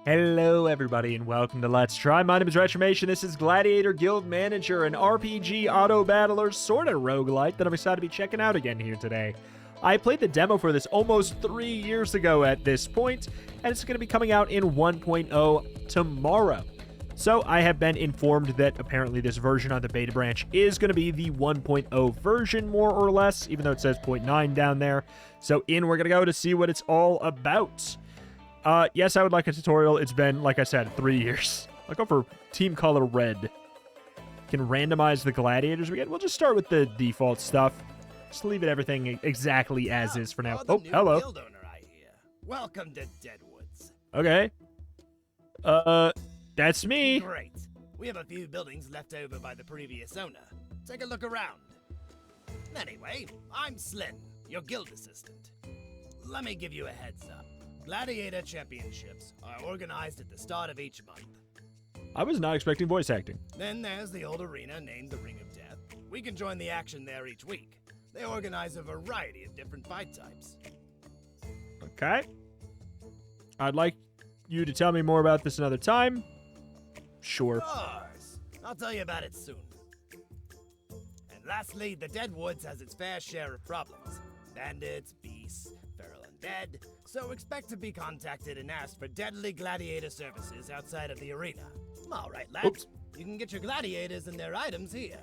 Hello everybody and welcome to Let's Try. My name is Retromation. This is Gladiator Guild Manager, an RPG Autobattler sort of roguelite that I'm excited to be checking out again here today. I played the demo for this almost 3 years ago at this point, and it's going to be coming out in 1.0 tomorrow. So I have been informed that apparently this version on the beta branch is going to be the 1.0 version, more or less, even though it says 0.9 down there. So we're going to go to see what it's all about. Yes, I would like a tutorial. It's been, like I said, 3 years. I'll go for team color red. Can randomize the gladiators we get. We'll just start with the default stuff. Just leave it everything exactly as is for now. Oh, hello. Guild owner, I hear. Welcome to Deadwoods. Okay. That's me. Great. We have a few buildings left over by the previous owner. Take a look around. Anyway, I'm Slyn, your guild assistant. Let me give you a heads up. Gladiator championships are organized at the start of each month. I was not expecting voice acting. Then there's the old arena named the Ring of Death. We can join the action there each week. They organize a variety of different fight types. Okay. I'd like you to tell me more about this another time. Sure. Of course. I'll tell you about it soon. And lastly, the Deadwoods has its fair share of problems. Bandits, beasts, feral undead. So expect to be contacted and asked for deadly gladiator services outside of the arena. All right, lads. Oops. You can get your gladiators and their items here.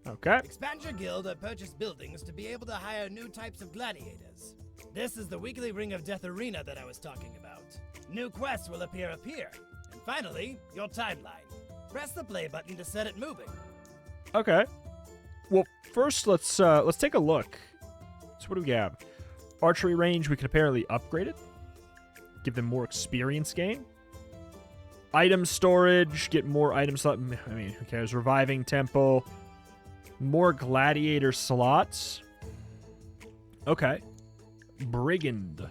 Okay. Expand your guild or purchase buildings to be able to hire new types of gladiators. This is the weekly Ring of Death arena that I was talking about. New quests will appear up here. And finally, your timeline. Press the play button to set it moving. Okay. Well, first let's take a look. So what do we have? Archery range, we can apparently upgrade it. Give them more experience gain. Item storage, get more items. I mean, who cares? Reviving temple. More gladiator slots. Okay. Brigand.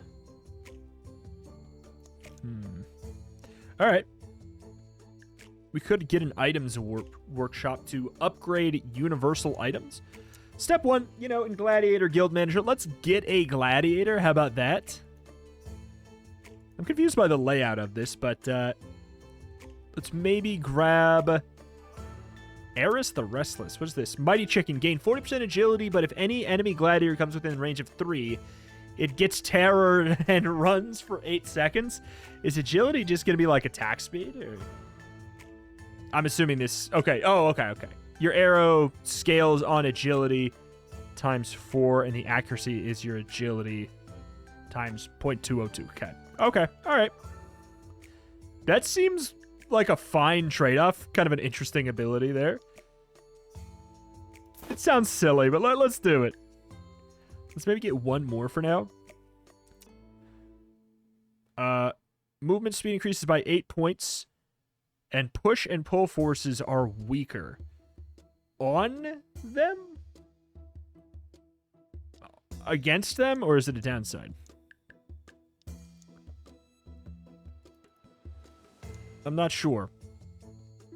All right. We could get an items workshop to upgrade universal items. Step 1, in Gladiator Guild Manager, let's get a gladiator. How about that? I'm confused by the layout of this, but let's maybe grab Eris the Restless. What is this? Mighty Chicken. Gain 40% agility, but if any enemy gladiator comes within range of 3, it gets terror and runs for 8 seconds. Is agility just going to be like attack speed? Or... I'm assuming this... Okay. Oh, okay. Your arrow scales on agility times 4, and the accuracy is your agility times 0.202. Okay. All right. That seems like a fine trade-off. Kind of an interesting ability there. It sounds silly, but let's do it. Let's maybe get one more for now. Movement speed increases by 8 points, and push and pull forces are weaker on them? Against them, or is it a downside? I'm not sure.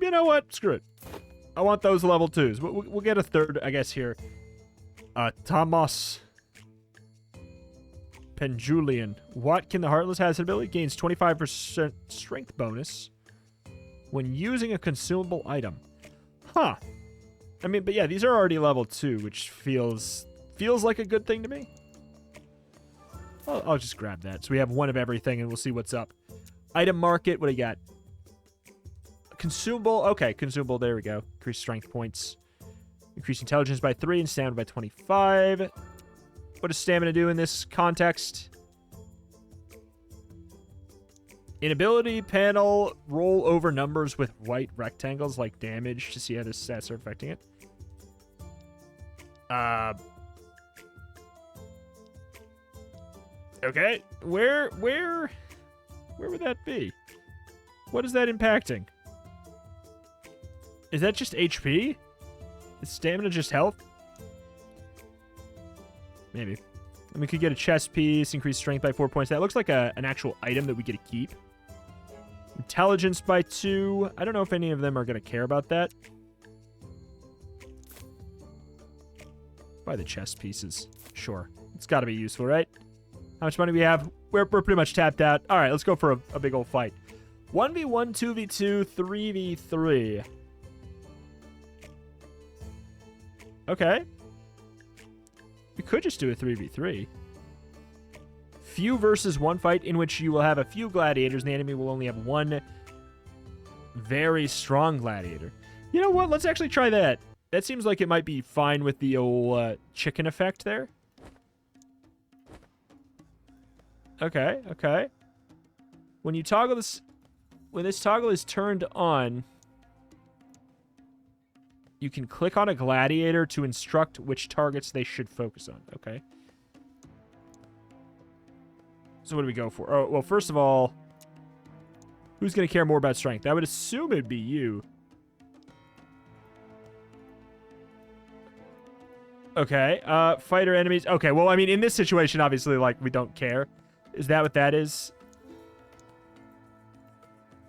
You know what? Screw it. I want those level 2s. We'll get a third, I guess, here. Thomas Penjulian. What can the Heartless has an ability? Gains 25% strength bonus when using a consumable item. Huh. I mean, but yeah, these are already level 2, which feels like a good thing to me. I'll just grab that. So we have one of everything, and we'll see what's up. Item market, what do you got? Consumable, okay, consumable, there we go. Increase strength points. Increase intelligence by 3 and stamina by 25. What does stamina do in this context? In ability panel, roll over numbers with white rectangles like damage to see how the stats are affecting it. Okay, where would that be? What is that impacting? Is that just HP? Is stamina just health? Maybe. And we could get a chest piece, increase strength by 4 points. That looks like an actual item that we get to keep. Intelligence by 2. I don't know if any of them are going to care about that. Buy the chest pieces. Sure. It's got to be useful, right? How much money we have? We're pretty much tapped out. All right, let's go for a big old fight. 1v1, 2v2, 3v3. Okay. We could just do a 3v3. Few versus one fight in which you will have a few gladiators and the enemy will only have one very strong gladiator. You know what? Let's actually try that. That seems like it might be fine with the old chicken effect there. Okay, okay. When you toggle this... When this toggle is turned on, you can click on a gladiator to instruct which targets they should focus on. Okay. So what do we go for? Oh, well, first of all, who's going to care more about strength? I would assume it'd be you. Okay. Fighter enemies. Okay, well, I mean, in this situation, obviously, like, we don't care. Is that what that is?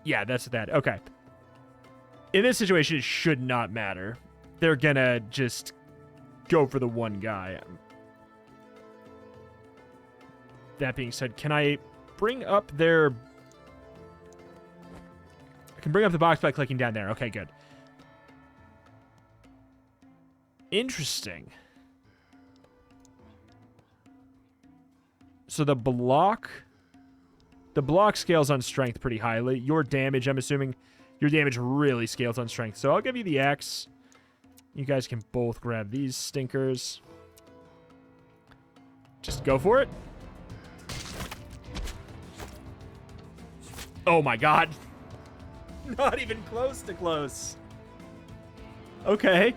Yeah, that's that. Okay. In this situation, it should not matter. They're gonna just go for the one guy. That being said, can I bring up their... I can bring up the box by clicking down there. Okay, good. Interesting. So the block scales on strength pretty highly. Your damage, I'm assuming, your damage really scales on strength. So I'll give you the X. You guys can both grab these stinkers. Just go for it. Oh my god. Not even close to close. Okay.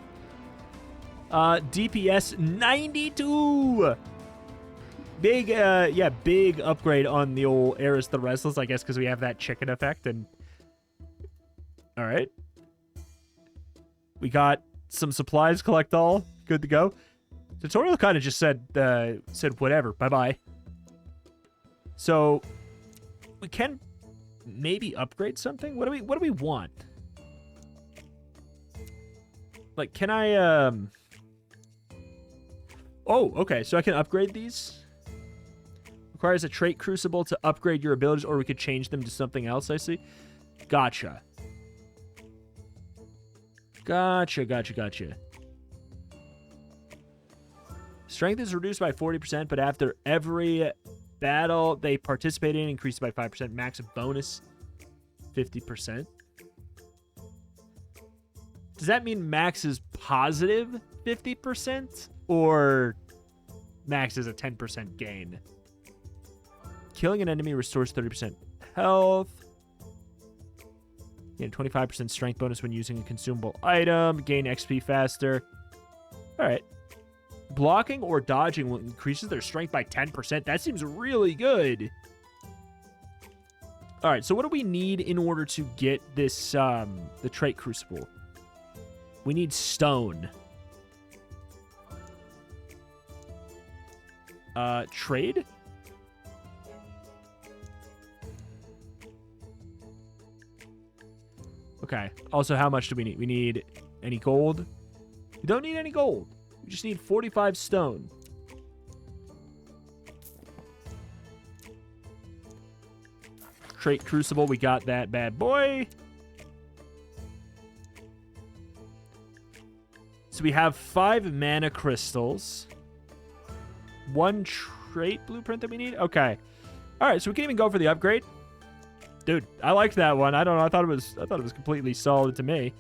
DPS 92. Big, yeah, big upgrade on the old Eris the Restless, I guess, because we have that chicken effect. And all right, we got some supplies. Collect all. Good to go. Tutorial kind of just said whatever. Bye bye. So we can maybe upgrade something. What do we want? Like, can I? Oh, okay. So I can upgrade these. Requires a trait crucible to upgrade your abilities, or we could change them to something else, I see. Gotcha. Gotcha. Strength is reduced by 40%, but after every battle they participate in, increased by 5%. Max bonus, 50%. Does that mean max is positive 50%? Or max is a 10% gain? Killing an enemy restores 30% health. Gain a 25% strength bonus when using a consumable item. Gain XP faster. Alright. Blocking or dodging will increases their strength by 10%. That seems really good. Alright, so what do we need in order to get this, the trait crucible? We need stone. Trade? Okay. Also, how much do we need? We need any gold? We don't need any gold. We just need 45 stone. Trait crucible, we got that bad boy. So we have 5 mana crystals. 1 trait blueprint that we need? Okay. Alright, so we can even go for the upgrade. Dude, I liked that one. I don't know. I thought it was completely solid to me.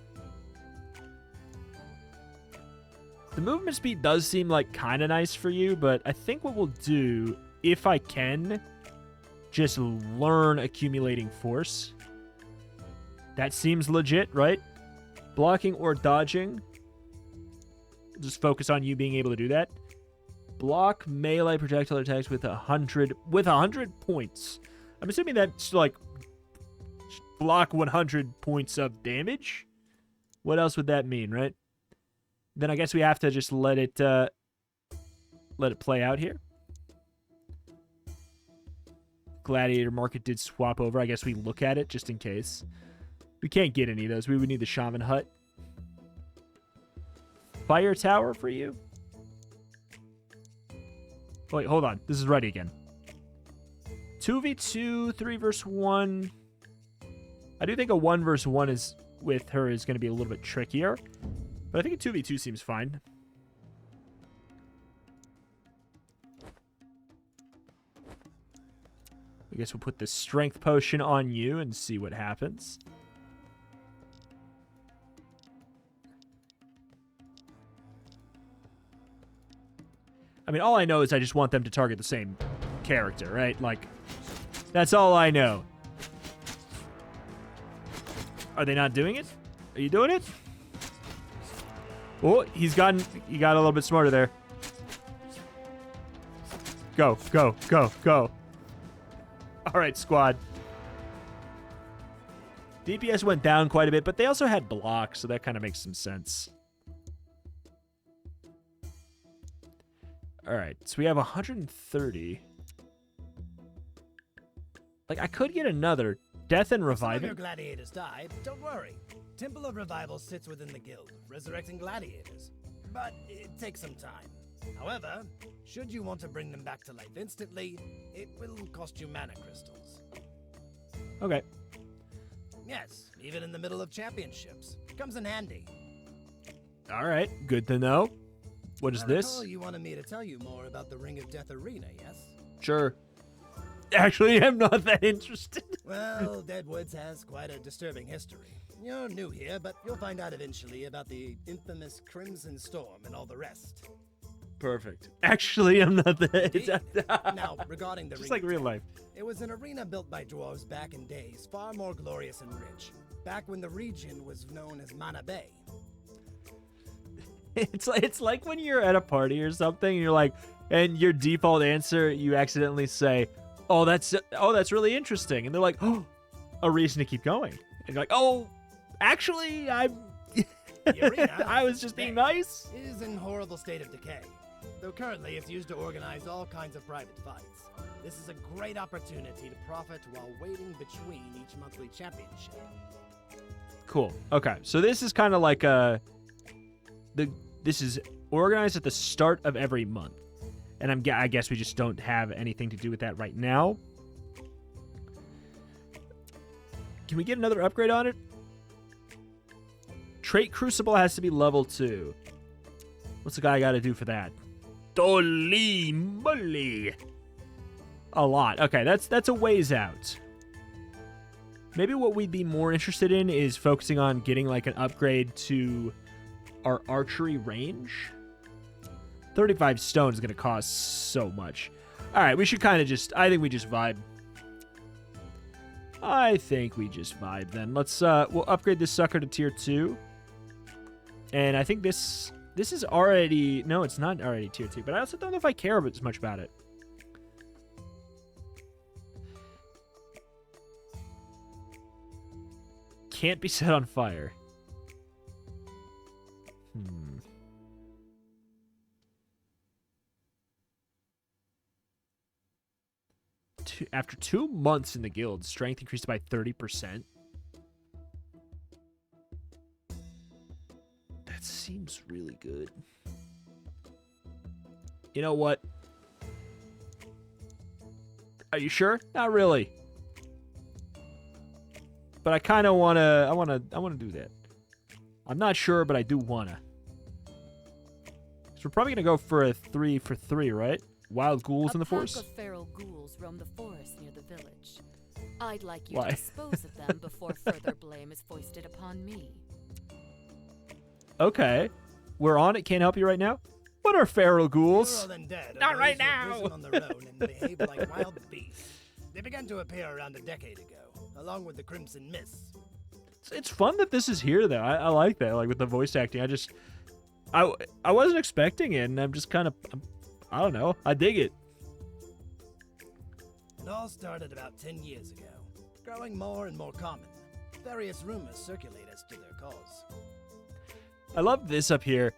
The movement speed does seem like kind of nice for you, but I think what we'll do, if I can, just learn accumulating force. That seems legit, right? Blocking or dodging. Just focus on you being able to do that. Block melee projectile attacks with 100 points. I'm assuming that's like block 100 points of damage. What else would that mean, right? Then I guess we have to just let it play out here. Gladiator market did swap over. I guess we look at it just in case. We can't get any of those. We would need the shaman hut. Fire tower for you. Wait, hold on. This is ready again. 2v2, 3 versus 1. I do think a 1 versus 1 is with her is going to be a little bit trickier. But I think a 2v2 seems fine. I guess we'll put the strength potion on you and see what happens. I mean, all I know is I just want them to target the same character, right? Like, that's all I know. Are they not doing it? Are you doing it? Oh, he got a little bit smarter there. Go, go, go, go. All right, squad. DPS went down quite a bit, but they also had blocks, so that kind of makes some sense. All right, so we have 130. Like, I could get another death and reviving. Some of your gladiators died. Don't worry. Temple of Revival sits within the guild, resurrecting gladiators. But it takes some time. However, should you want to bring them back to life instantly, it will cost you mana crystals. Okay. Yes, even in the middle of championships. Comes in handy. All right, good to know. What is this? You wanted me to tell you more about the Ring of Death Arena, yes? Sure. Actually, I'm not that interested. Well, Deadwoods has quite a disturbing history. You're new here, but you'll find out eventually about the infamous Crimson Storm and all the rest. Perfect. Actually, I'm not that. Now, regarding the just Ring like real life. It was an arena built by dwarves back in days far more glorious and rich. Back when the region was known as Mana Bay. It's like when you're at a party or something, and you're like, and your default answer, you accidentally say, "Oh, that's really interesting," and they're like, "Oh, a reason to keep going." And you're like, "Oh, actually, I was just being nice." It is in horrible state of decay, though currently it's used to organize all kinds of private fights. This is a great opportunity to profit while waiting between each monthly championship. Cool. Okay, so this is kind of like this is organized at the start of every month, and I guess we just don't have anything to do with that right now. Can we get another upgrade on it? Trait Crucible has to be level 2. What's the guy got to do for that? Holy moly! A lot. Okay, that's a ways out. Maybe what we'd be more interested in is focusing on getting like an upgrade to our archery range. 35 stone is going to cost so much. All right, we should kind of just... I think we just vibe. Then. Let's... we'll upgrade this sucker to tier 2. And I think this is already... No, it's not already tier 2. But I also don't know if I care as much about it. Can't be set on fire. After 2 months in the guild, strength increased by 30%. That seems really good. You know what? Are you sure? Not really. But I kind of want to I want to do that. I'm not sure, but I do want to. So we're probably going to go for a 3 for 3, right? Wild ghouls in the forest? A pack of feral ghouls roam the forest near the village. I'd like you to dispose of them before further blame is foisted upon me. Okay. We're on it. Can't help you right now. What are feral ghouls? Not right now! On their own and behave like wild beasts. They began to appear around a decade ago, along with the Crimson Mists. It's fun that this is here, though. I like that, like with the voice acting. I wasn't expecting it, and I'm just kind of... I don't know. I dig it. It all started about 10 years ago, growing more and more common. Various rumors circulate as to their cause. I love this up here.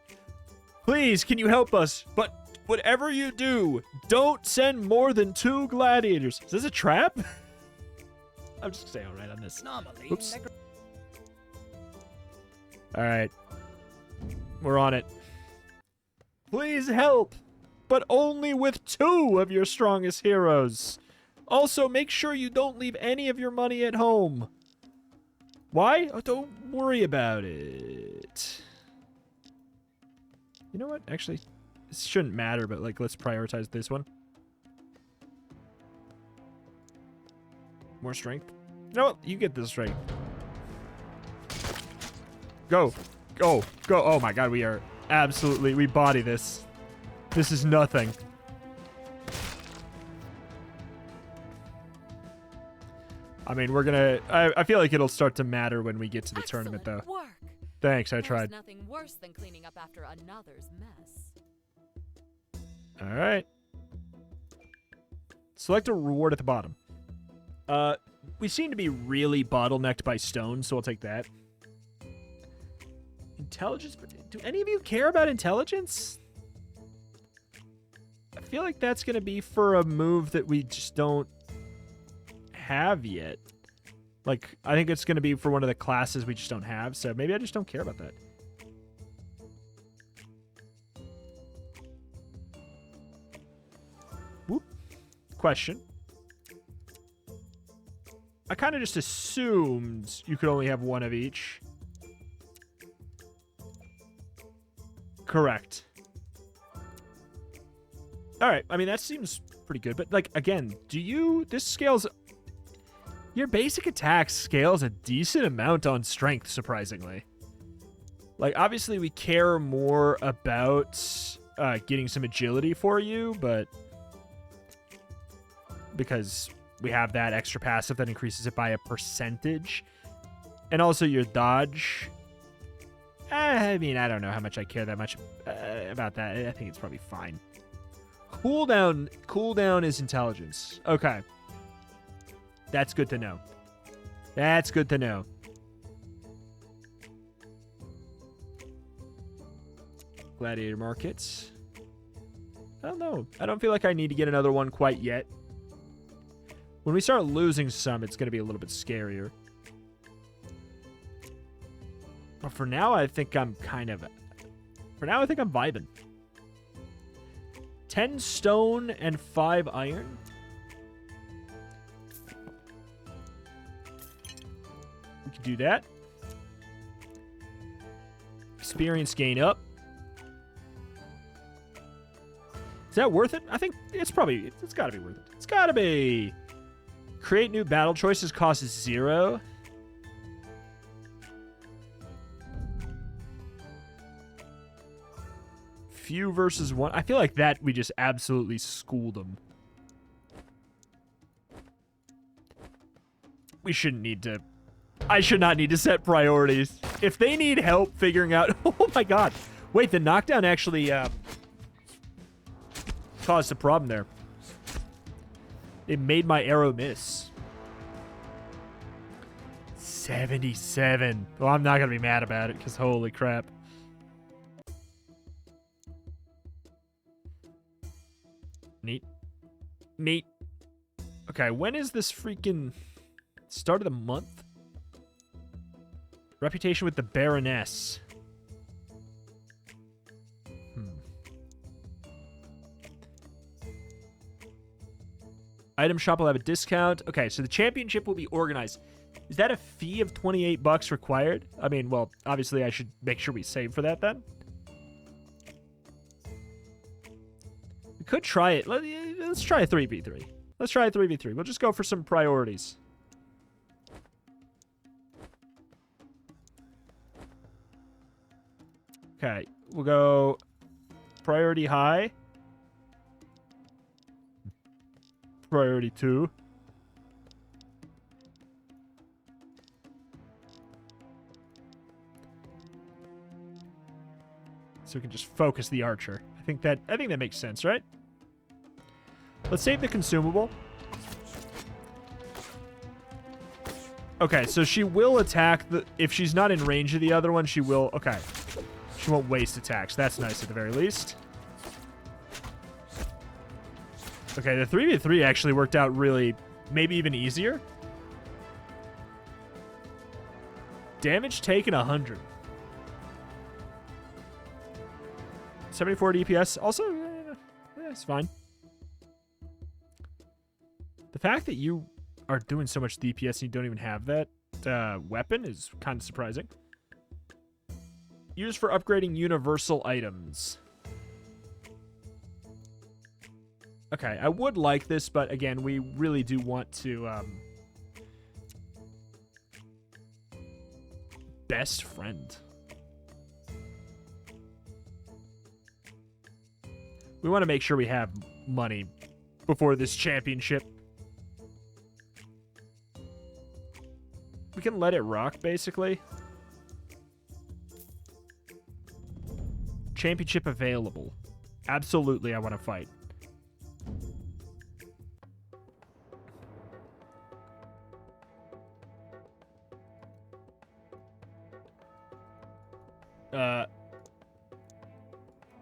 Please, can you help us? But whatever you do, don't send more than 2 gladiators. Is this a trap? I'm just saying all right on this. Normally, oops. All right. We're on it. Please help. But only with 2 of your strongest heroes. Also, make sure you don't leave any of your money at home. Why? Oh, don't worry about it. You know what? Actually, this shouldn't matter, but like, let's prioritize this one. More strength. You know what? You get this strength. Go. Go. Go. Oh my god, we are absolutely... We body this. This is nothing. I mean, we're gonna... I feel like it'll start to matter when we get to the tournament, though. Work. Thanks, I There's tried. nothing worse than cleaning up after another's mess. All right. Select a reward at the bottom. We seem to be really bottlenecked by stone, so I'll take that. Intelligence? Do any of you care about intelligence? I feel like that's going to be for a move that we just don't have yet. Like, I think it's going to be for one of the classes we just don't have, so maybe I just don't care about that. Whoop. Question. I kind of just assumed you could only have one of each. Correct. All right. I mean, that seems pretty good. But, like, again, this scales... Your basic attack scales a decent amount on strength, surprisingly. Like, obviously, we care more about getting some agility for you, but... Because we have that extra passive that increases it by a percentage. And also your dodge... I mean, I don't know how much I care that much about that. I think it's probably fine. Cooldown is intelligence. Okay. That's good to know. That's good to know. Gladiator markets. I don't know. I don't feel like I need to get another one quite yet. When we start losing some, it's going to be a little bit scarier. But for now, I think I'm kind of... For now, I think I'm vibing. 10 stone and 5 iron. We can do that. Experience gain up. Is that worth it? I think it's probably... It's got to be worth it. It's got to be. Create new battle choices costs 0. Few versus 1. I feel like that we just absolutely schooled them. We shouldn't need to... I should not need to set priorities. If they need help figuring out... Oh my god. Wait, the knockdown actually caused a problem there. It made my arrow miss. 77. Well, I'm not going to be mad about it, because holy crap. Neat. Neat. Okay, when is this freaking... Start of the month? Reputation with the Baroness. Item shop will have a discount. Okay, so the championship will be organized. Is that a fee of $28 required? I mean, well, obviously I should make sure we save for that then. We could try it. Let's try a 3v3. Let's try a 3v3. We'll just go for some priorities. Okay, we'll go priority high. Priority 2. So we can just focus the archer. I think that makes sense, right? Let's save the consumable. Okay, so she will attack the... If she's not in range of the other one, she will... Okay. She won't waste attacks. That's nice at the very least. Okay, the 3v3 actually worked out really... Maybe even easier. Damage taken 100. 74 DPS. Also, it's fine. The fact that you are doing so much DPS and you don't even have that weapon is kind of surprising. Used for upgrading universal items. Okay, I would like this, but again, we really do want to... best friend. We want to make sure we have money before this championship. We can let it rock, basically. Championship available. Absolutely, I want to fight.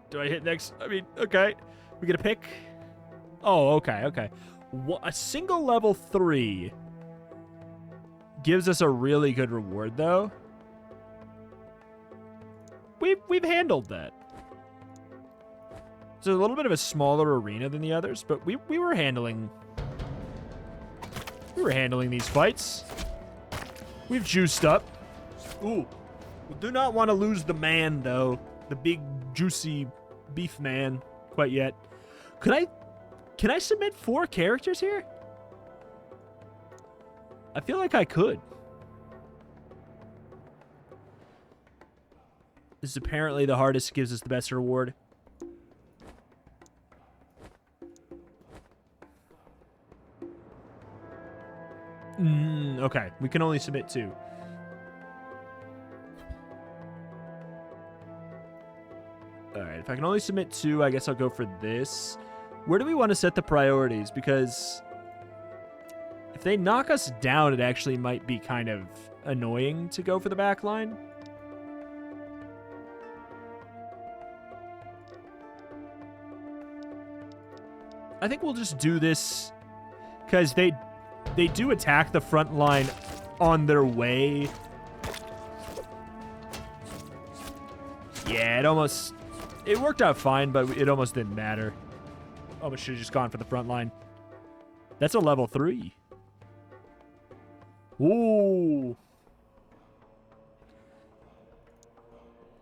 Do I hit next? I mean, okay. We get a pick? Oh, okay, okay. A single level 3 gives us a really good reward, though. We've handled that. It's a little bit of a smaller arena than the others, but we were handling... We were handling these fights. We've juiced up. Ooh. We do not want to lose the man, though. The big, juicy beef man. Quite yet. Can I submit 4 characters here? I feel like I could. This is apparently the hardest, gives us the best reward. Okay, we can only submit 2. Alright, if I can only submit 2, I guess I'll go for this. Where do we want to set the priorities? Because if they knock us down, it actually might be kind of annoying to go for the back line. I think we'll just do this because they do attack the front line on their way. Yeah, it worked out fine, but it almost didn't matter. Almost should have just gone for the front line. That's a level 3. Ooh.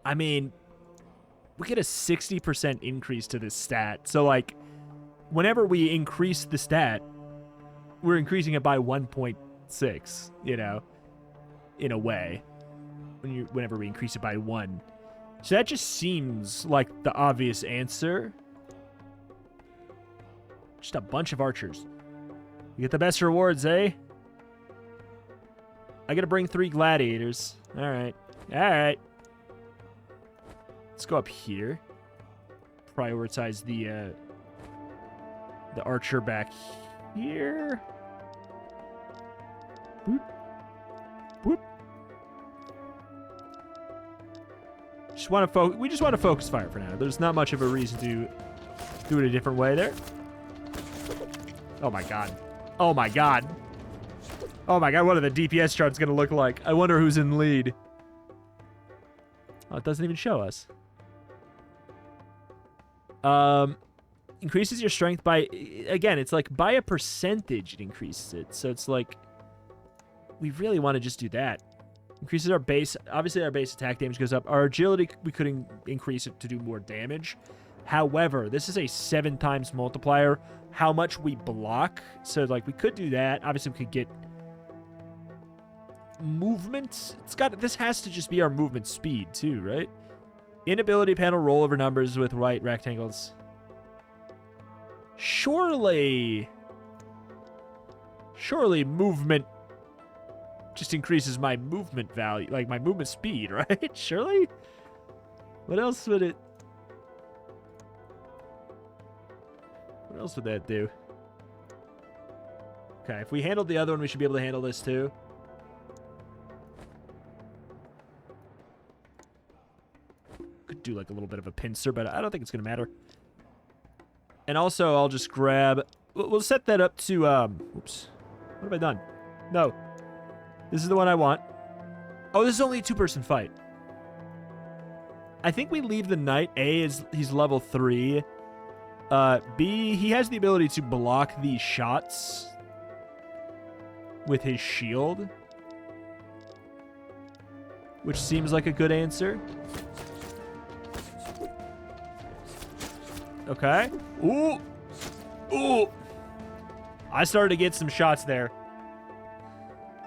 I mean, we get a 60% increase to this stat. So, like, whenever we increase the stat, we're increasing it by 1.6, you know, in a way, whenever we increase it by 1. So that just seems like the obvious answer. Just a bunch of archers. You get the best rewards, eh? I gotta bring 3 gladiators. All right. All right. Let's go up here. Prioritize the archer back here. Boop. Boop. We just want to focus fire for now. There's not much of a reason to do it a different way there. Oh my god. Oh my god. Oh my god, what are the DPS charts going to look like? I wonder who's in lead. Oh, it doesn't even show us. Increases your strength by... Again, it's like by a percentage it increases it. So it's like... We really want to just do that. Increases our base. Obviously, our base attack damage goes up. Our agility, we could increase it to do more damage. However, this is a 7 times multiplier. How much we block. So, like, we could do that. Obviously, we could get movement. This has to just be our movement speed, too, right? Inability panel rollover numbers with right rectangles. Surely movement just increases my movement value, like my movement speed, right? Surely? What else would it... What else would that do? Okay, if we handled the other one, we should be able to handle this too. Could do like a little bit of a pincer, but I don't think it's going to matter. And also, I'll just grab... We'll set that up to... Oops. What have I done? No. This is the one I want. Oh, this is only a 2-person fight. I think we leave the knight. A is he's level 3. B, he has the ability to block these shots with his shield. which seems like a good answer. Okay. Ooh. Ooh. I started to get some shots there.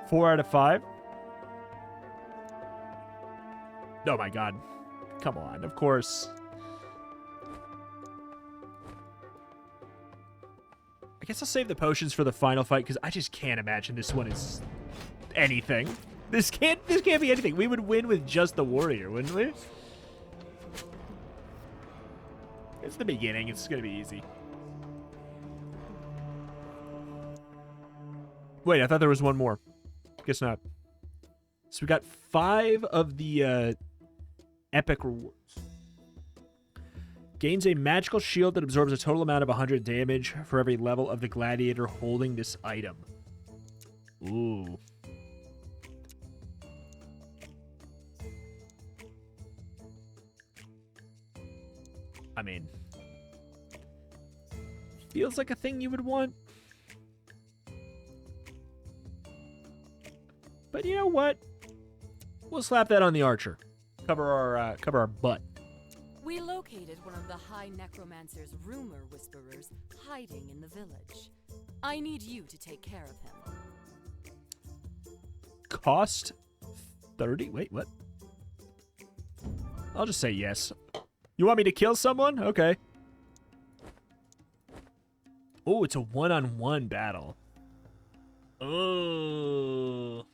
4 out of 5. Oh my god. Come on, of course. I guess I'll save the potions for the final fight because I just can't imagine this one is anything. This can't be anything. We would win with just the warrior, wouldn't we? It's the beginning. It's gonna be easy. Wait, I thought there was one more. Guess not. So we got 5 of the epic rewards. Gains a magical shield that absorbs a total amount of 100 damage for every level of the gladiator holding this item. Ooh. I mean, feels like a thing you would want. But you know what? We'll slap that on the archer. Cover our butt. We located one of the High Necromancer's rumor whisperers hiding in the village. I need you to take care of him. Cost 30? Wait, what? I'll just say yes. You want me to kill someone? Okay. Oh, it's a one-on-one battle. Oh.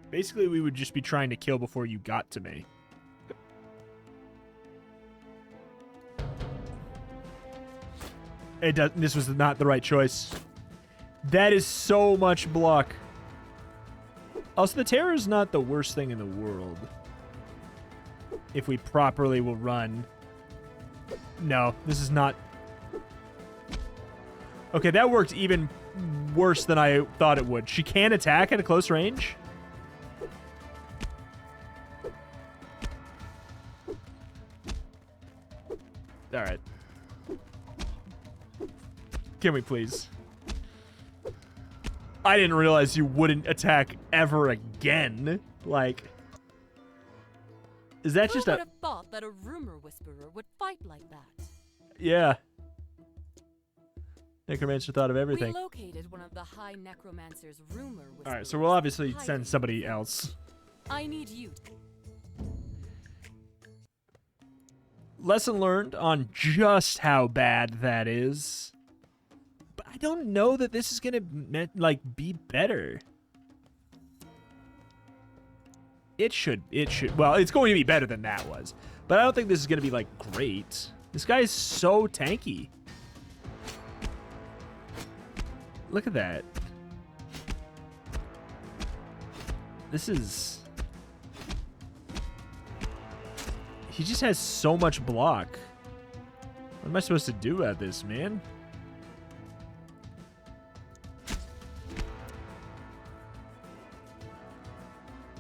Basically, we would just be trying to kill before you got to me. This was not the right choice. That is so much block. Also, the terror is not the worst thing in the world. If we properly will run. No, this is not. Okay, that worked even worse than I thought it would. She can attack at a close range. All right. Can we please? I didn't realize you wouldn't attack ever again. Like, is that just Who would have thought that a rumor whisperer would fight like that? Yeah. Necromancer thought of everything. We located one of the High Necromancer's rumor whisperers. All right, so we'll obviously send somebody else. I need you. Lesson learned on just how bad that is. But I don't know that this is gonna be better. It should. Well, it's going to be better than that was. But I don't think this is gonna be like great. This guy is so tanky. Look at that. This is... He just has so much block. What am I supposed to do about this, man?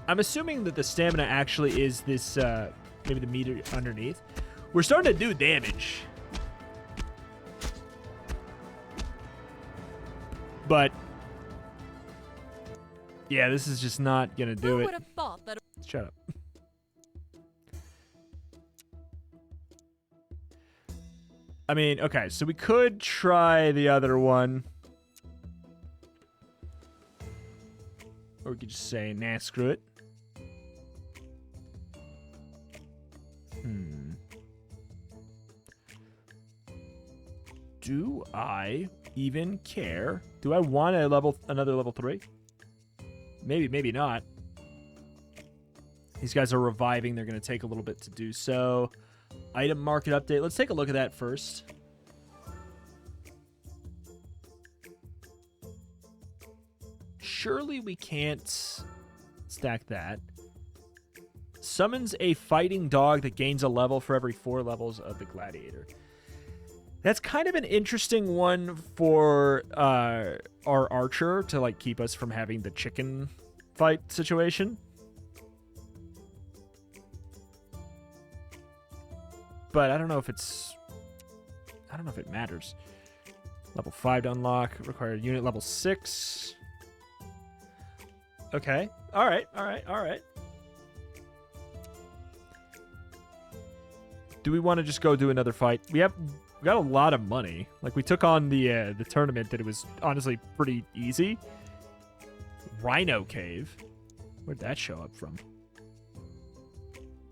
I'm assuming that the stamina actually is this, maybe the meter underneath. We're starting to do damage. But, yeah, this is just not going to do Who it. would have thought that? Shut up. I mean, okay, so we could try the other one. Or we could just say, nah, screw it. Do I even care? Do I want another level 3? Maybe, maybe not. These guys are reviving. They're going to take a little bit to do so. Item market update. Let's take a look at that first. Surely we can't stack that. Summons a fighting dog that gains a level for every 4 levels of the gladiator. That's kind of an interesting one for our archer to like keep us from having the chicken fight situation. but I don't know if it's... I don't know if it matters. Level 5 to unlock. Required unit level 6. Okay. All right. Do we want to just go do another fight? We got a lot of money. Like, we took on the tournament that it was honestly pretty easy. Rhino Cave. Where'd that show up from?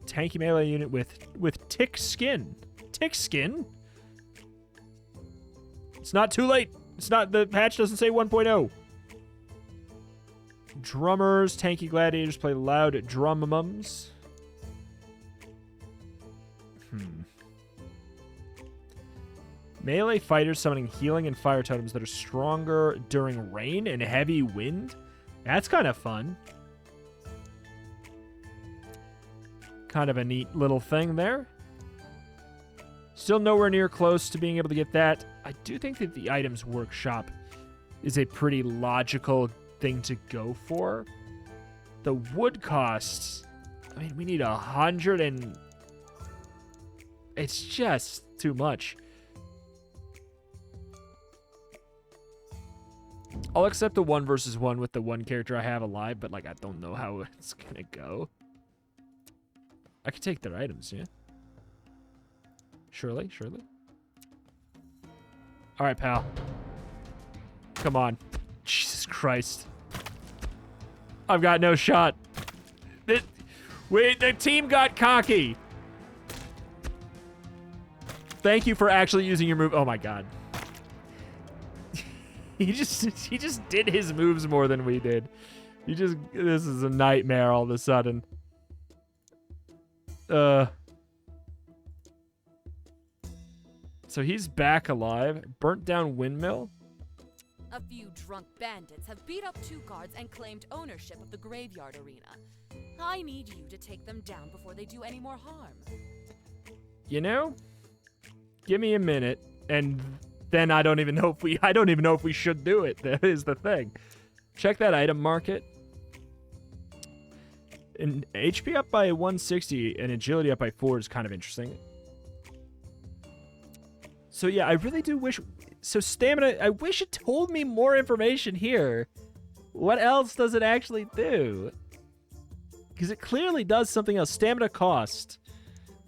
Tanky melee unit with tick skin. Tick skin? It's not too late. It's not, the patch doesn't say 1.0. Drummers, tanky gladiators play loud drummums. Melee fighters summoning healing and fire totems that are stronger during rain and heavy wind. That's kind of fun. Kind of a neat little thing there. Still nowhere near close to being able to get that. I do think that the items workshop is a pretty logical thing to go for. The wood costs, I mean, we need 100 and... It's just too much. I'll accept the 1 versus 1 with the one character I have alive, but, like, I don't know how it's gonna go. I could take their items, yeah? Surely. All right, pal. Come on. Jesus Christ. I've got no shot. Wait, the team got cocky. Thank you for actually using your move. Oh, my God. He just did his moves more than we did. This is a nightmare all of a sudden. So he's back alive. Burnt down windmill. A few drunk bandits have beat up 2 guards and claimed ownership of the graveyard arena. I need you to take them down before they do any more harm. You know, give me a minute, and then I don't even know if we should do it. That is the thing. Check that item market. And HP up by 160 and agility up by 4 is kind of interesting. So yeah, I really do wish... So stamina, I wish it told me more information here. What else does it actually do? Because it clearly does something else. Stamina cost.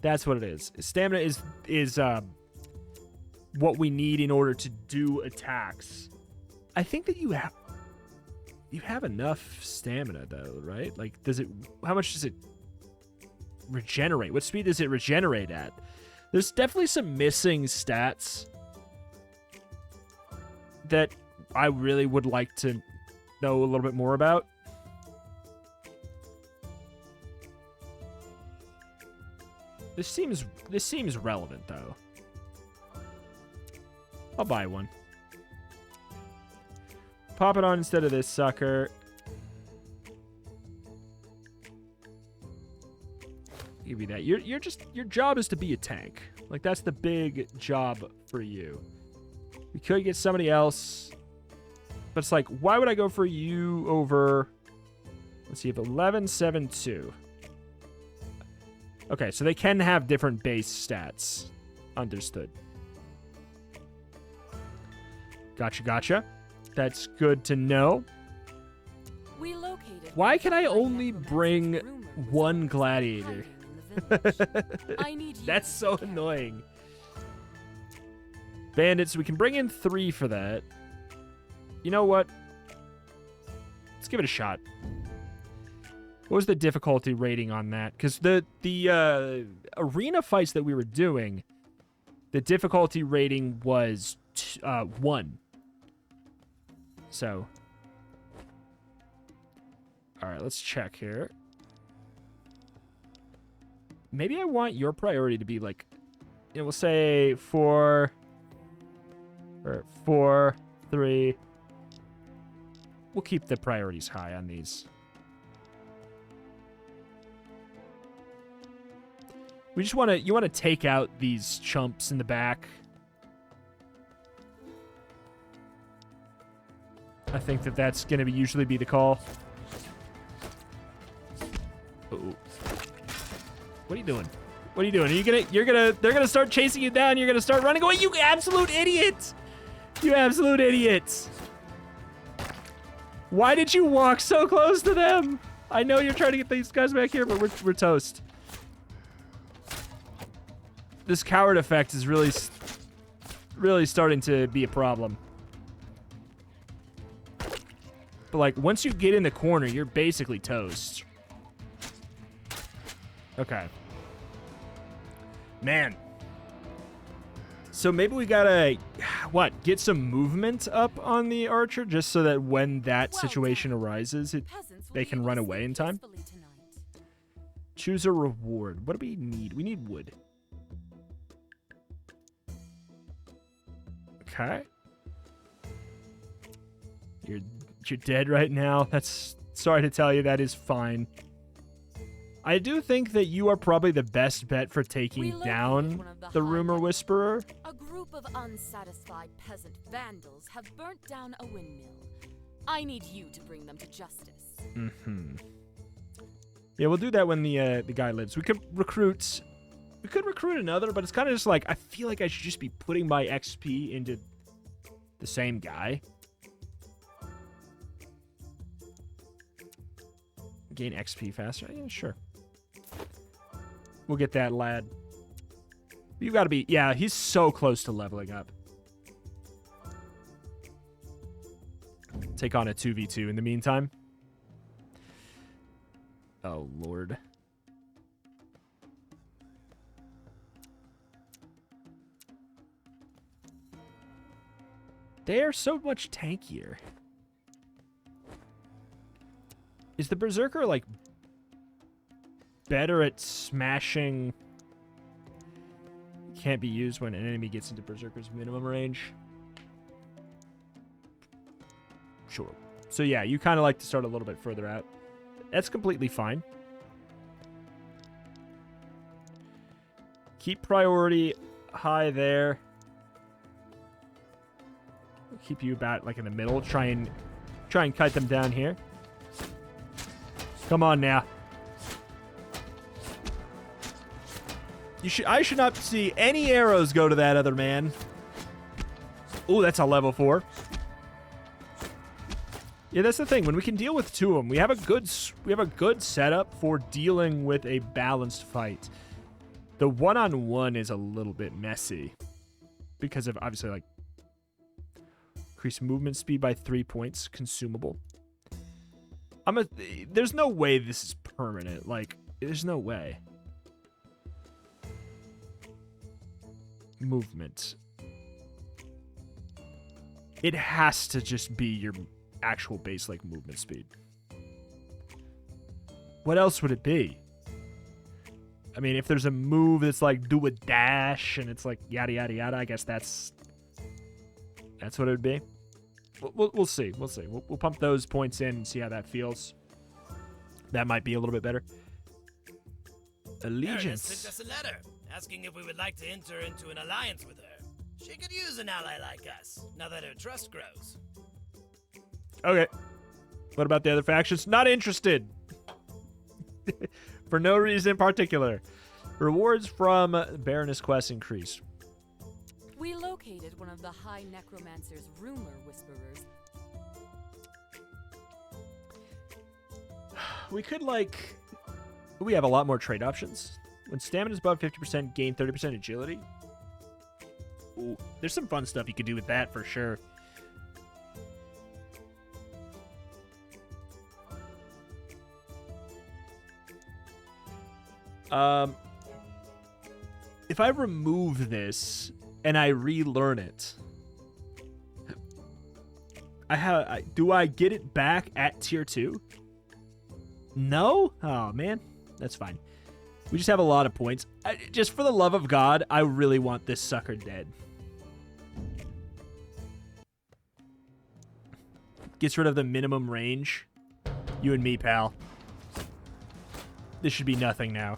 That's what it is. Stamina is what we need in order to do attacks. I think that you have enough stamina though, right? Like, how much does it regenerate? What speed does it regenerate at? There's definitely some missing stats that I really would like to know a little bit more about. This seems relevant though. I'll buy one. Pop it on instead of this sucker. Give you that. Your job is to be a tank. Like, that's the big job for you. We could get somebody else, but it's like, why would I go for you over? Let's see, if 1172. Okay, so they can have different base stats. Understood. Gotcha. That's good to know. We located. Why can I only bring one gladiator? I need you. That's so annoying. Bandits, we can bring in 3 for that. You know what? Let's give it a shot. What was the difficulty rating on that? Because the arena fights that we were doing, the difficulty rating was 1. So, all right, let's check here. Maybe I want your priority to be like, you know, we'll say 4 or 4, 3. We'll keep the priorities high on these. We just want to, you want to take out these chumps in the back. I think that that's going to usually be the call. Uh-oh. What are you doing? What are you doing? They're gonna start chasing you down. You're gonna start running away. You absolute idiot! You absolute idiot! Why did you walk so close to them? I know you're trying to get these guys back here, but we're toast. This coward effect is really starting to be a problem. But like, once you get in the corner, you're basically toast. Okay. Man. So maybe we gotta, get some movement up on the archer, just so that when that situation arises, they can run away in time? Choose a reward. What do we need? We need wood. Okay. You're dead right now. That's, sorry to tell you, that is fine. I do think that you are probably the best bet for taking down the Rumor Whisperer. A group of unsatisfied peasant vandals have burnt down a windmill. I need you to bring them to justice. Mm-hmm. Yeah, we'll do that when the guy lives. We could recruit another, but it's kind of just like, I feel like I should just be putting my XP into the same guy. Gain XP faster? Yeah, sure. We'll get that lad. You gotta be... Yeah, he's so close to leveling up. Take on a 2v2 in the meantime. Oh, Lord. They are so much tankier. Is the Berserker, like, better at smashing? Can't be used when an enemy gets into Berserker's minimum range. Sure. So yeah, you kind of like to start a little bit further out. That's completely fine. Keep priority high there. Keep you about like in the middle. Try and kite them down here. Come on now. I should not see any arrows go to that other man. Ooh, that's a level 4. Yeah, that's the thing. When we can deal with 2 of them, we have a good setup for dealing with a balanced fight. The one-on-one is a little bit messy because of obviously like increase movement speed by 3 points, consumable. There's no way this is permanent. Like, there's no way. Movement. It has to just be your actual base, like, movement speed. What else would it be? I mean, if there's a move that's like do a dash and it's like yada yada yada, I guess that's what it would be. We'll see. We'll see. We'll pump those points in and see how that feels. That might be a little bit better. Allegiance. Sent us a letter asking if we would like to enter into an alliance with her. She could use an ally like us now that her trust grows. Okay. What about the other factions? Not interested. For no reason in particular. Rewards from Baroness quests increase. We located one of the High Necromancer's rumor whisperers. We could, like... We have a lot more trade options. When stamina is above 50%, gain 30% agility. Ooh, there's some fun stuff you could do with that for sure. If I remove this and I relearn it, do I get it back at tier 2? No? Oh, man. That's fine. We just have a lot of points. Just for the love of God, I really want this sucker dead. Gets rid of the minimum range. You and me, pal. This should be nothing now.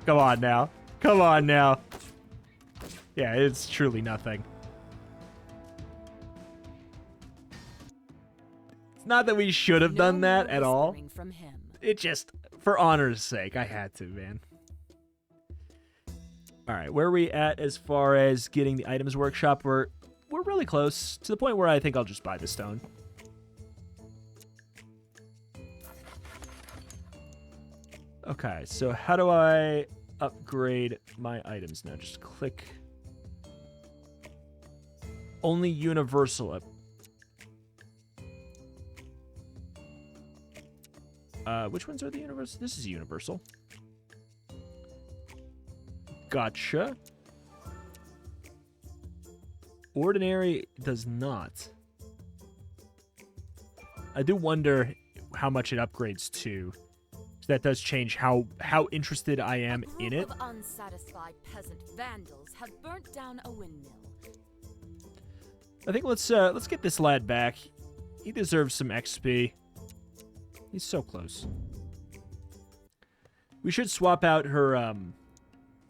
Come on now. Come on now. Yeah, it's truly nothing. It's not that we should have done that at all. It just, For honor's sake, I had to, man. All right, where are we at as far as getting the items workshop? We're really close to the point where I think I'll just buy the stone. Okay, so how do I upgrade my items now? Just click only universal up. Which ones are the universal? This is universal. Gotcha. Ordinary does not. I do wonder how much it upgrades to. So that does change how interested I am in it. A group of unsatisfied peasant vandals have burnt down a windmill. I think let's get this lad back. He deserves some XP. He's so close. We should swap out her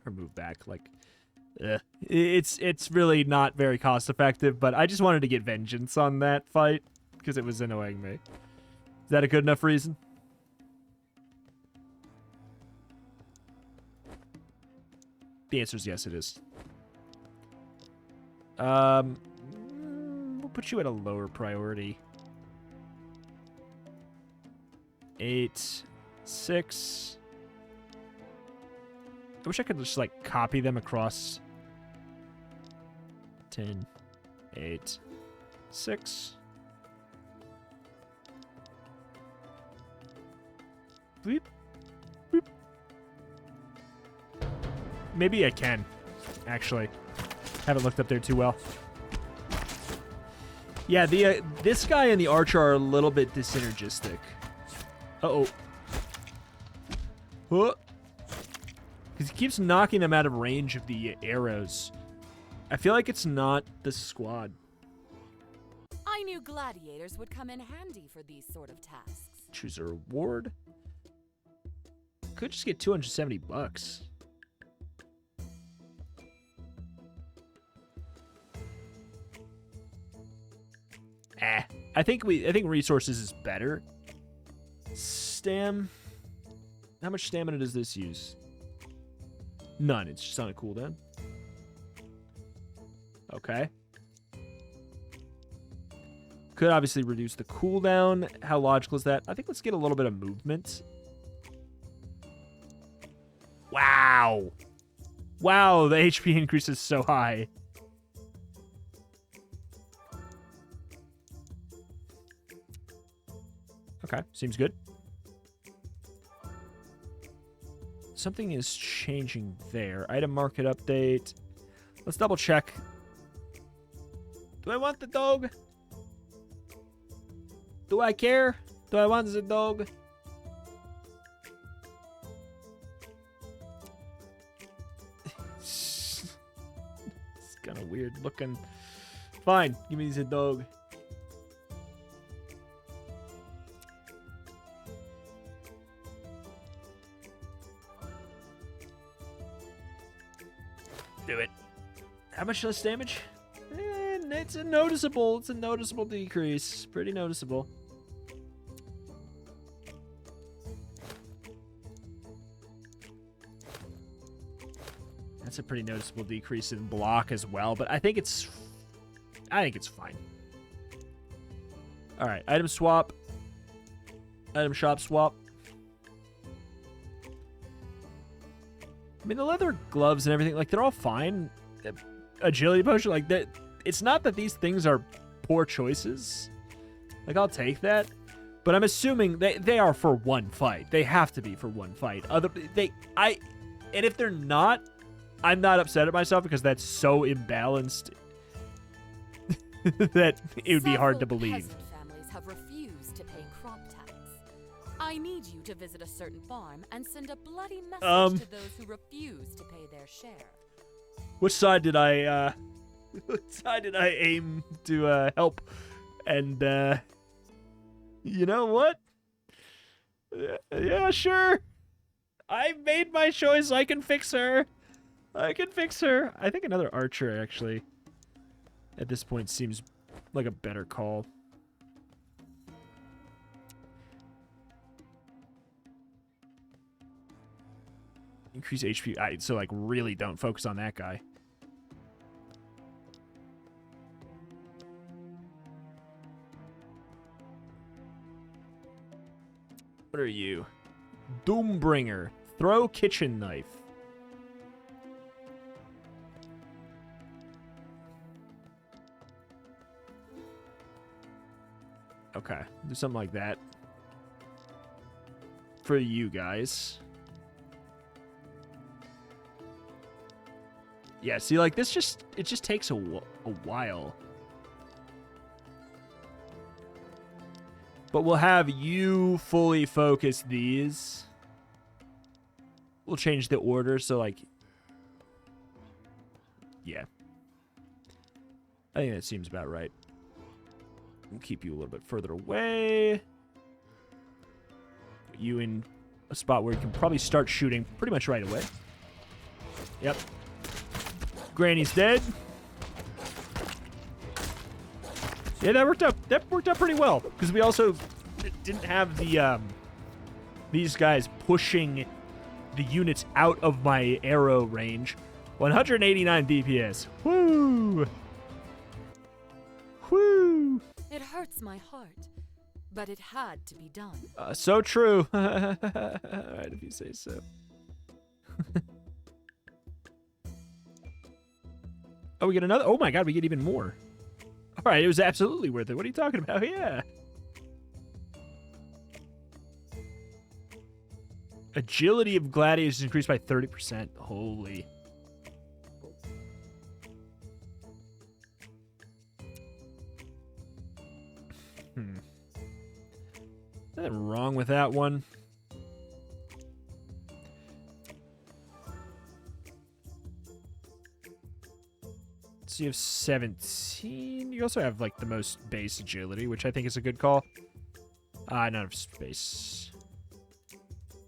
move back. Like, it's really not very cost effective, but I just wanted to get vengeance on that fight because it was annoying me. Is that a good enough reason? The answer is yes, it is. We'll put you at a lower priority. 8, 6. I wish I could just, like, copy them across. 10, 8, 6. Boop. Boop. Maybe I can, actually. Haven't looked up there too well. Yeah, this guy and the archer are a little bit dysynergistic. Uh-oh. Huh? Because he keeps knocking them out of range of the arrows. I feel like it's not the squad. I knew gladiators would come in handy for these sort of tasks. Choose a reward. Could just get 270 bucks. I think resources is better. How much stamina does this use? None. It's just on a cooldown. Okay. Could obviously reduce the cooldown. How logical is that? I think let's get a little bit of movement. Wow. Wow, the HP increase is so high. Okay, seems good. Something is changing there. Item market update. Let's double check. Do I want the dog? Do I care? Do I want the dog? It's kind of weird looking. Fine, give me the dog. Do it. How much less damage? It's a noticeable decrease. Pretty noticeable. That's a pretty noticeable decrease in block as well, but I think it's fine. All right, item swap. Item shop swap. I mean, the leather gloves and everything, like, they're all fine. Agility potion, like, that. It's not that these things are poor choices. Like, I'll take that. But I'm assuming they are for one fight. They have to be for one fight. And if they're not, I'm not upset at myself because that's so imbalanced that it would be hard to believe. Peasant families have refused to pay crop tax. I need you to visit a certain farm and send a bloody message to those who refuse to pay their share. Which side did I aim to help? And you know what? Yeah, sure. I made my choice. I can fix her. I think another archer actually at this point seems like a better call. Increase HP. So, like, really don't focus on that guy. What are you? Doombringer. Throw kitchen knife. Okay, do something like that. For you guys. Yeah, see, like, this it just takes a while. But we'll have you fully focus these. We'll change the order, so, like... Yeah. I think that seems about right. We'll keep you a little bit further away. Put you in a spot where you can probably start shooting pretty much right away. Yep. Granny's dead. Yeah, that worked out pretty well because we also didn't have the these guys pushing the units out of my arrow range. 189 DPS. Woo! Woo! It hurts my heart, but it had to be done. So true. All right, if you say so. Oh, we get another. Oh my god, we get even more. All right, it was absolutely worth it. What are you talking about? Yeah. Agility of gladiators is increased by 30%. Holy. Nothing wrong with that one. So you have 17. You also have, like, the most base agility, which I think is a good call. Not enough space.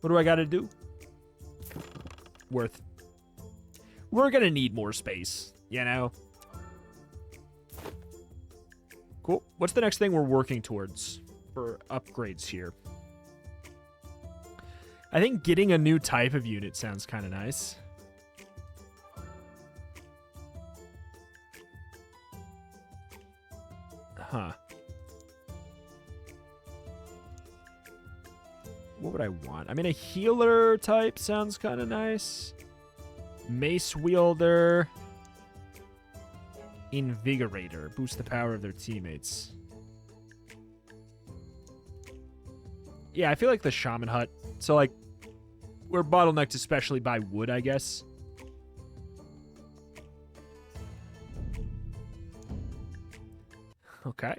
What do I got to do? Worth. We're going to need more space, you know? Cool. What's the next thing we're working towards for upgrades here? I think getting a new type of unit sounds kind of nice. Huh. What would I want? I mean, a healer type sounds kind of nice. Mace wielder. Invigorator. Boost the power of their teammates. Yeah, I feel like the shaman hut. So, like, we're bottlenecked especially by wood, I guess. Okay.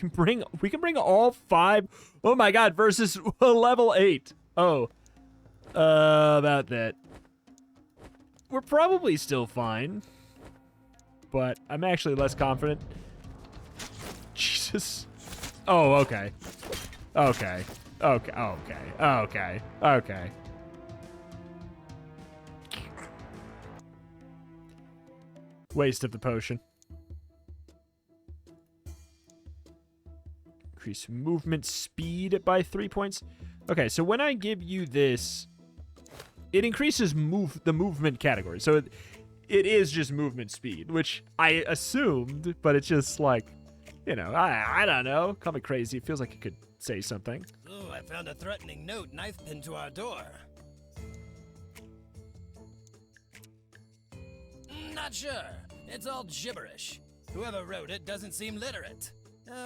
We can bring all 5. Oh my god, versus level 8. Oh. About that. We're probably still fine. But I'm actually less confident. Jesus. Oh, okay. Okay. Okay. Okay. Okay. Okay. Waste of the potion. Increase movement speed by 3 points. Okay, so when I give you this, it increases the movement category. So it is just movement speed, which I assumed, but it's just like, you know, I don't know. Call me crazy. It feels like it could say something. Oh, I found a threatening note knife pinned to our door. Not sure. It's all gibberish. Whoever wrote it doesn't seem literate.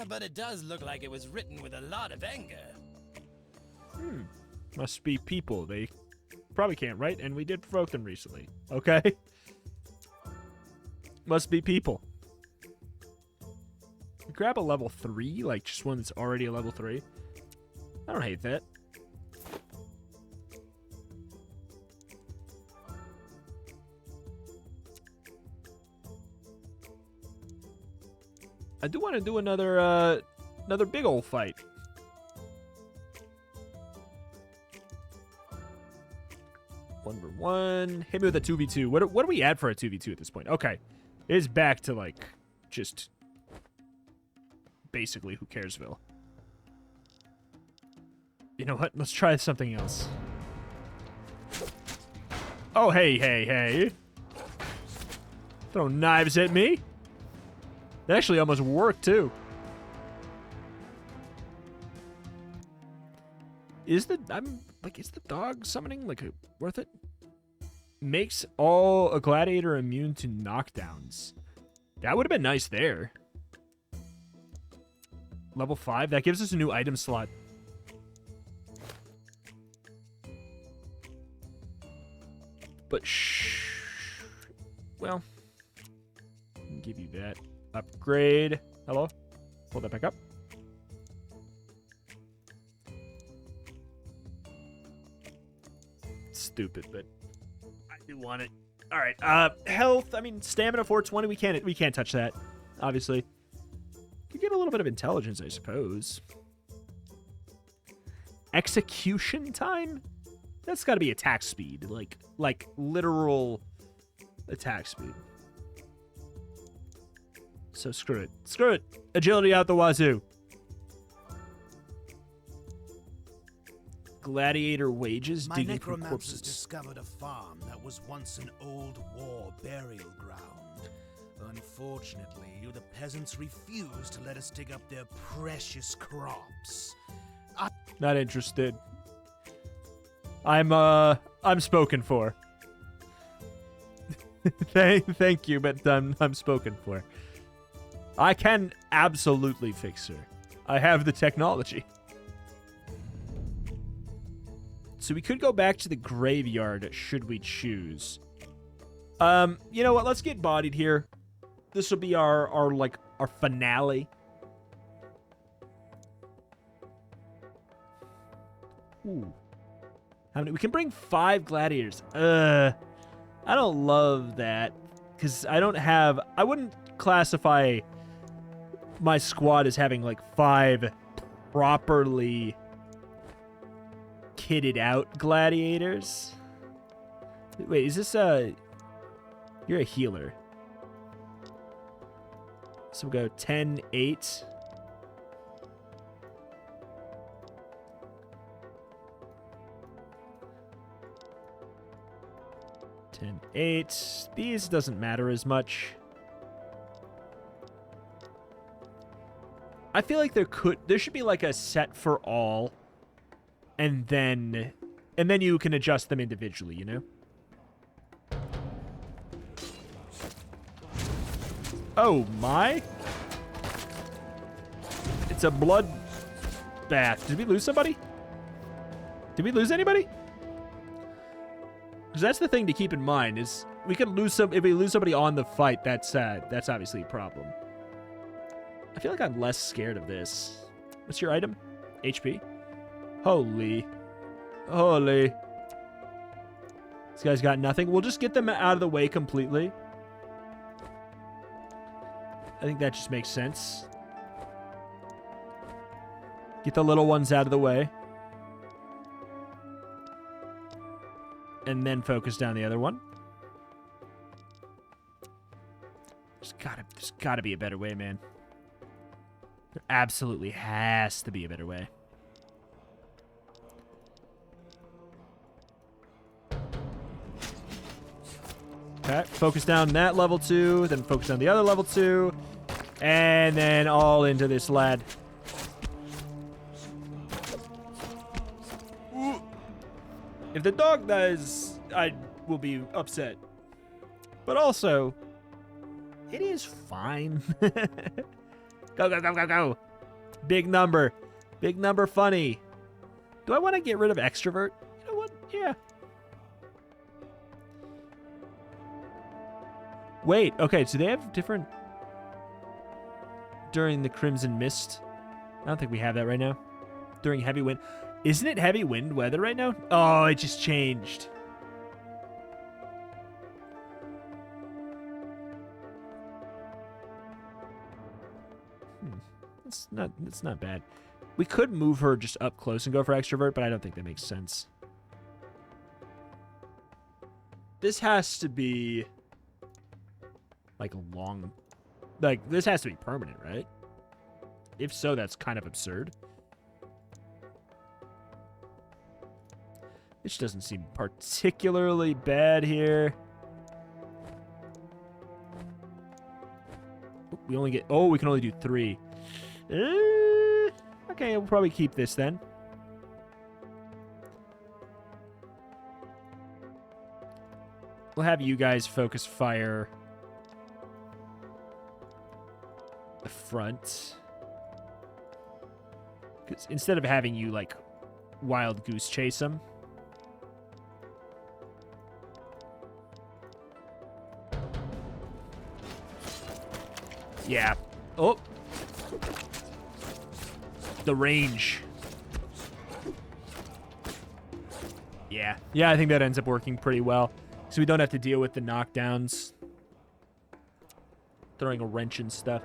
But it does look like it was written with a lot of anger. Must be people. They probably can't write, and we did provoke them recently. Okay? Must be people. Grab a level 3, like just one that's already a level 3. I don't hate that. I do want to do another big old fight. One for one. Hit me with a 2v2. What do we add for a 2v2 at this point? Okay. It is back to, like, just basically who caresville. You know what? Let's try something else. Oh, hey, hey, hey. Throw knives at me. That actually almost worked, too. Is the dog summoning, like, worth it? Makes a gladiator immune to knockdowns. That would have been nice there. Level 5. That gives us a new item slot. But well, I'll give you that. Upgrade. Hello? Pull that back up. Stupid, but I do want it. All right. Health. I mean, stamina 420. We can't touch that. Obviously. You get a little bit of intelligence, I suppose. Execution time? That's got to be attack speed, like literal attack speed. So screw it. Screw it. Agility out the wazoo. Gladiator wages. My Digging through necromancers corpses. discovered a farm that was once an old war burial ground. Unfortunately, the peasants refused to let us dig up their precious crops. Not interested. I'm spoken for. Thank you, but I'm spoken for. I can absolutely fix her. I have the technology. So we could go back to the graveyard should we choose. You know what? Let's get bodied here. This will be our finale. Ooh. How many? We can bring 5 gladiators. I don't love that because I wouldn't classify my squad as having like 5 properly kitted out gladiators. Wait, is this you're a healer. So we'll go 10, 8. And 8. These doesn't matter as much. I feel like there should be like a set for all, and then you can adjust them individually, you know? Oh my! It's a blood bath. Did we lose somebody? Did we lose anybody? Because that's the thing to keep in mind is we could lose if we lose somebody on the fight. That's obviously a problem. I feel like I'm less scared of this. What's your item? HP. Holy. This guy's got nothing. We'll just get them out of the way completely. I think that just makes sense. Get the little ones out of the way. And then focus down the other one. There's gotta be a better way, man. There absolutely has to be a better way. Okay, focus down that level 2, then focus on the other level 2, and then all into this lad. If the dog dies, I will be upset. But also, it is fine. Go, go, go, go, go. Big number. Big number funny. Do I want to get rid of extrovert? You know what? Yeah. Wait, okay, so they have different... During the Crimson Mist. I don't think we have that right now. During heavy wind. Isn't it heavy wind weather right now? Oh, it just changed. It's not bad. We could move her just up close and go for extrovert, but I don't think that makes sense. This has to be like a long... Like, this has to be permanent, right? If so, that's kind of absurd. Which doesn't seem particularly bad here. We only get... Oh, we can only do 3. Okay, we'll probably keep this then. We'll have you guys focus fire the front. Because instead of having you, like, wild goose chase them. Yeah. Oh. The range. Yeah. Yeah, I think that ends up working pretty well. So we don't have to deal with the knockdowns. Throwing a wrench and stuff.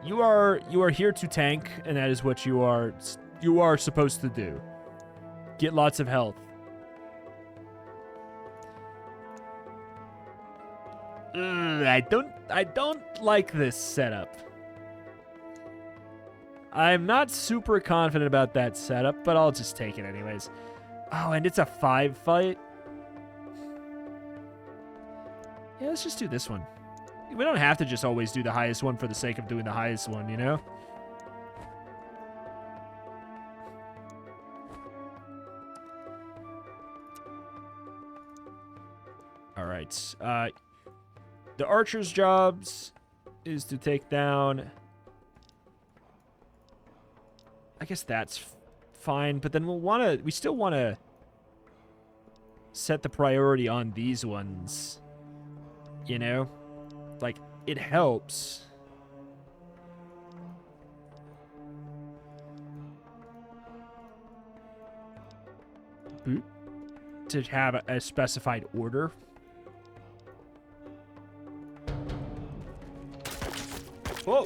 You are here to tank, and that is what you are supposed to do. Get lots of health. I don't like this setup. I'm not super confident about that setup, but I'll just take it anyways. Oh, and it's a 5 fight. Yeah, let's just do this one. We don't have to just always do the highest one for the sake of doing the highest one, you know? All right. The archer's jobs is to take down... I guess that's fine, but then we still want to set the priority on these ones. You know? Like, it helps. To have a specified order. Whoa!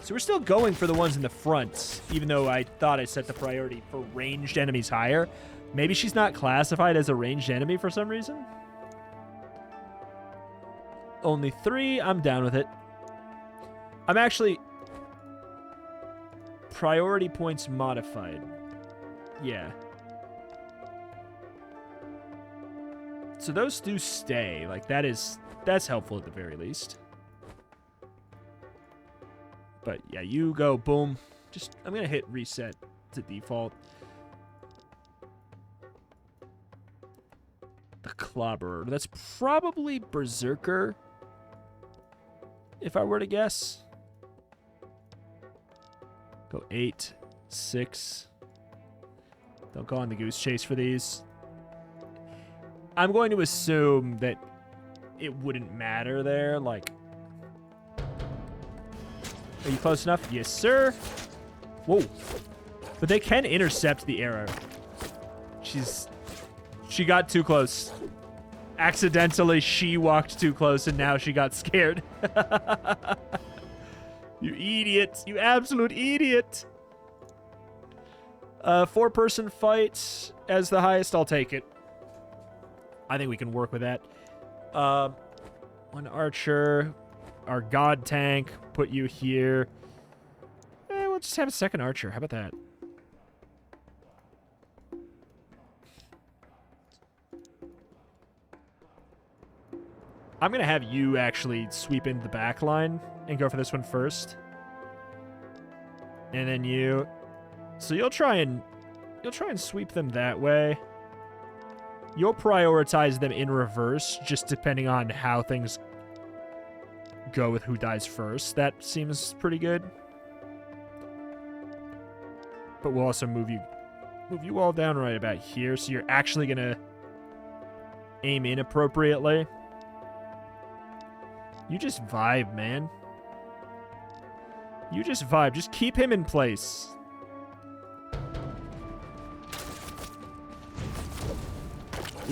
So we're still going for the ones in the front, even though I thought I set the priority for ranged enemies higher. Maybe she's not classified as a ranged enemy for some reason? Only 3, I'm down with it. I'm actually... Priority points modified. Yeah. So those do stay. Like, that's helpful at the very least. But yeah, you go, boom. I'm gonna hit reset to default. The Clobberer. That's probably Berserker, if I were to guess. Go 8, 6. Don't go on the goose chase for these. I'm going to assume that it wouldn't matter there, like... Are you close enough? Yes, sir. Whoa. But they can intercept the arrow. She got too close. Accidentally, she walked too close, and now she got scared. You idiot. You absolute idiot. 4-person fight as the highest. I'll take it. I think we can work with that. 1 archer. Our god tank. Put you here. We'll just have a 2nd archer. How about that? I'm going to have you actually sweep into the back line and go for this one first. And then you... So you'll try and sweep them that way. You'll prioritize them in reverse, just depending on how things go with who dies first. That seems pretty good. But we'll also move you all down right about here, so you're actually gonna aim in appropriately. You just vibe, man. You just vibe. Just keep him in place.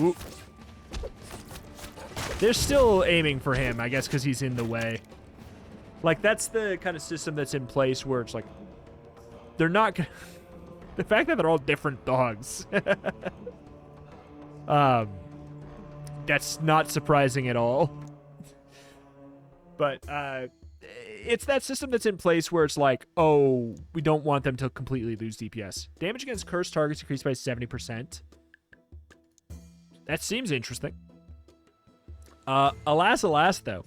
Ooh. They're still aiming for him, I guess, because he's in the way. Like, that's the kind of system that's in place where it's like, they're not gonna... The fact that they're all different dogs. That's not surprising at all. But, it's that system that's in place where it's like, oh, we don't want them to completely lose DPS. Damage against cursed targets increased by 70%. That seems interesting. Alas, though.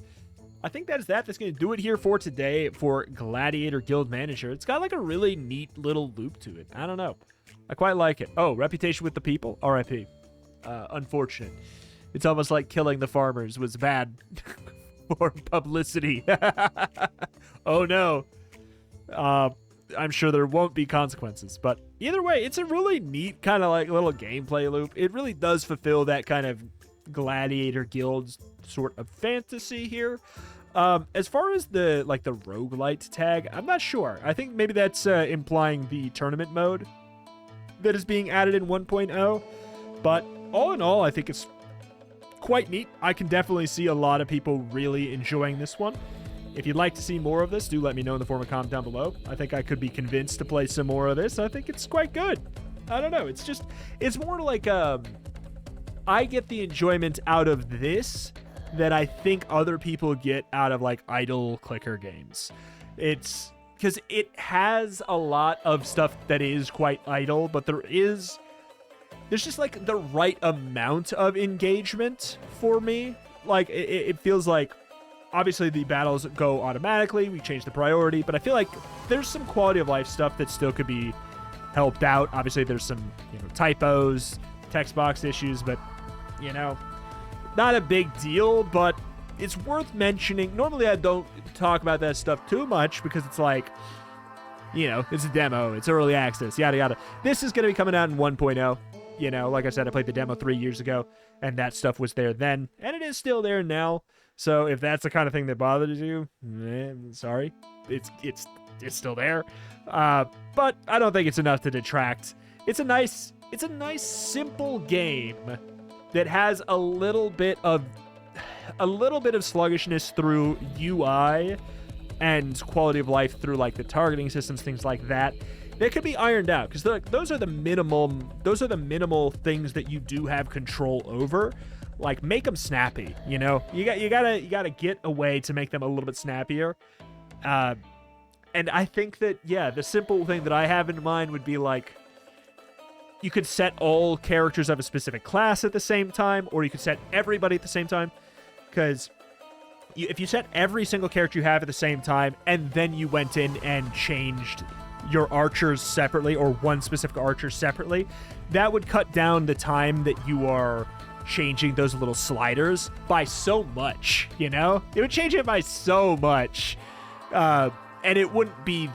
I think that's going to do it here for today for Gladiator Guild Manager. It's got like a really neat little loop to it. I don't know. I quite like it. Oh, reputation with the people? RIP. Unfortunate. It's almost like killing the farmers was bad for publicity. Oh no. I'm sure there won't be consequences, but either way, it's a really neat kind of like little gameplay loop. It really does fulfill that kind of Gladiator Guild sort of fantasy here. As far as the roguelite tag, I'm not sure. I think maybe that's implying the tournament mode that is being added in 1.0, but all in all, I think it's quite neat. I can definitely see a lot of people really enjoying this one. If you'd like to see more of this, do let me know in the form of comment down below. I think I could be convinced to play some more of this. I think it's quite good. I don't know. It's more like I get the enjoyment out of this that I think other people get out of like idle clicker games. It's because it has a lot of stuff that is quite idle, but there's just like the right amount of engagement for me. Like it feels like obviously the battles go automatically, we change the priority, but I feel like there's some quality of life stuff that still could be helped out. Obviously there's some, typos, text box issues, but not a big deal, but it's worth mentioning. Normally I don't talk about that stuff too much because it's like, it's a demo, it's early access, yada yada. This is going to be coming out in 1.0. Like I said, I played the demo 3 years ago, and that stuff was there then, and it is still there now. So if that's the kind of thing that bothers you, sorry, it's still there. But I don't think it's enough to detract. It's a nice simple game that has a little bit of sluggishness through UI and quality of life through like the targeting systems, things like that. They could be ironed out because those are the minimal things that you do have control over. Like make them snappy, you gotta get a way to make them a little bit snappier. And I think that the simple thing that I have in mind would be like you could set all characters of a specific class at the same time, or you could set everybody at the same time. Because if you set every single character you have at the same time, and then you went in and changed your archers separately, or one specific archer separately, that would cut down the time that you are changing those little sliders by so much, It would change it by so much. And it wouldn't be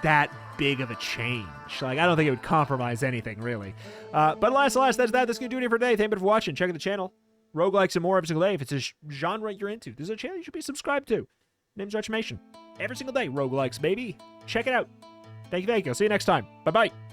that big of a change. Like, I don't think it would compromise anything, really. But alas, that's that. That's going to do it for today. Thank you for watching. Check out the channel. Roguelikes and more every single day. If it's a genre you're into, this is a channel you should be subscribed to. Name's Retrimation. Every single day, roguelikes, baby. Check it out. Thank you. I'll see you next time. Bye-bye.